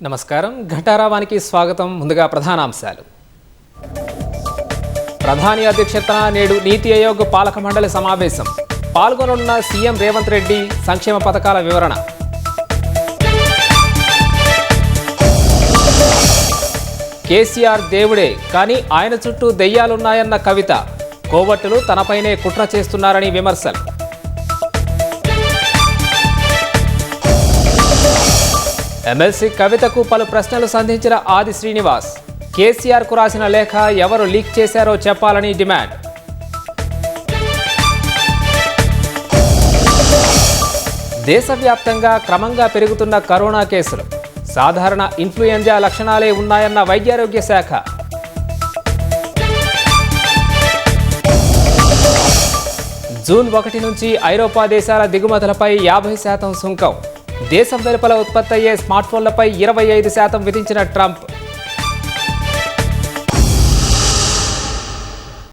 నమస్కారం. ఘంటారావానికి స్వాగతం. ముందుగా ప్రధానాంశాలు. ప్రధాని అధ్యక్షతన నేడు నీతి ఆయోగ్ పాలక మండలి సమావేశం. పాల్గొననున్న సీఎం రేవంత్ రెడ్డి. సంక్షేమ పథకాల వివరణ. కేసీఆర్ దేవుడే, కానీ ఆయన చుట్టూ దెయ్యాలున్నాయన్న కవిత. కోవట్టులు తనపైనే కుట్ర చేస్తున్నారని విమర్శలు. ఎమ్మెల్సీ కవితకు పలు ప్రశ్నలు సంధించిన ఆది శ్రీనివాస్. కేసీఆర్కు రాసిన లేఖ ఎవరు లీక్ చేశారో చెప్పాలని డిమాండ్. దేశవ్యాప్తంగా క్రమంగా పెరుగుతున్న కరోనా కేసులు. సాధారణ ఇన్ఫ్లుయెంజా లక్షణాలే ఉన్నాయన్న వైద్యారోగ్య శాఖ. జూన్ 1 నుంచి ఐరోపా దేశాల దిగుమతులపై 50% సుంకం. దేశం వెలుపల ఉత్పత్తి అయ్యే స్మార్ట్ఫోన్లపై 25% విధించిన ట్రంప్.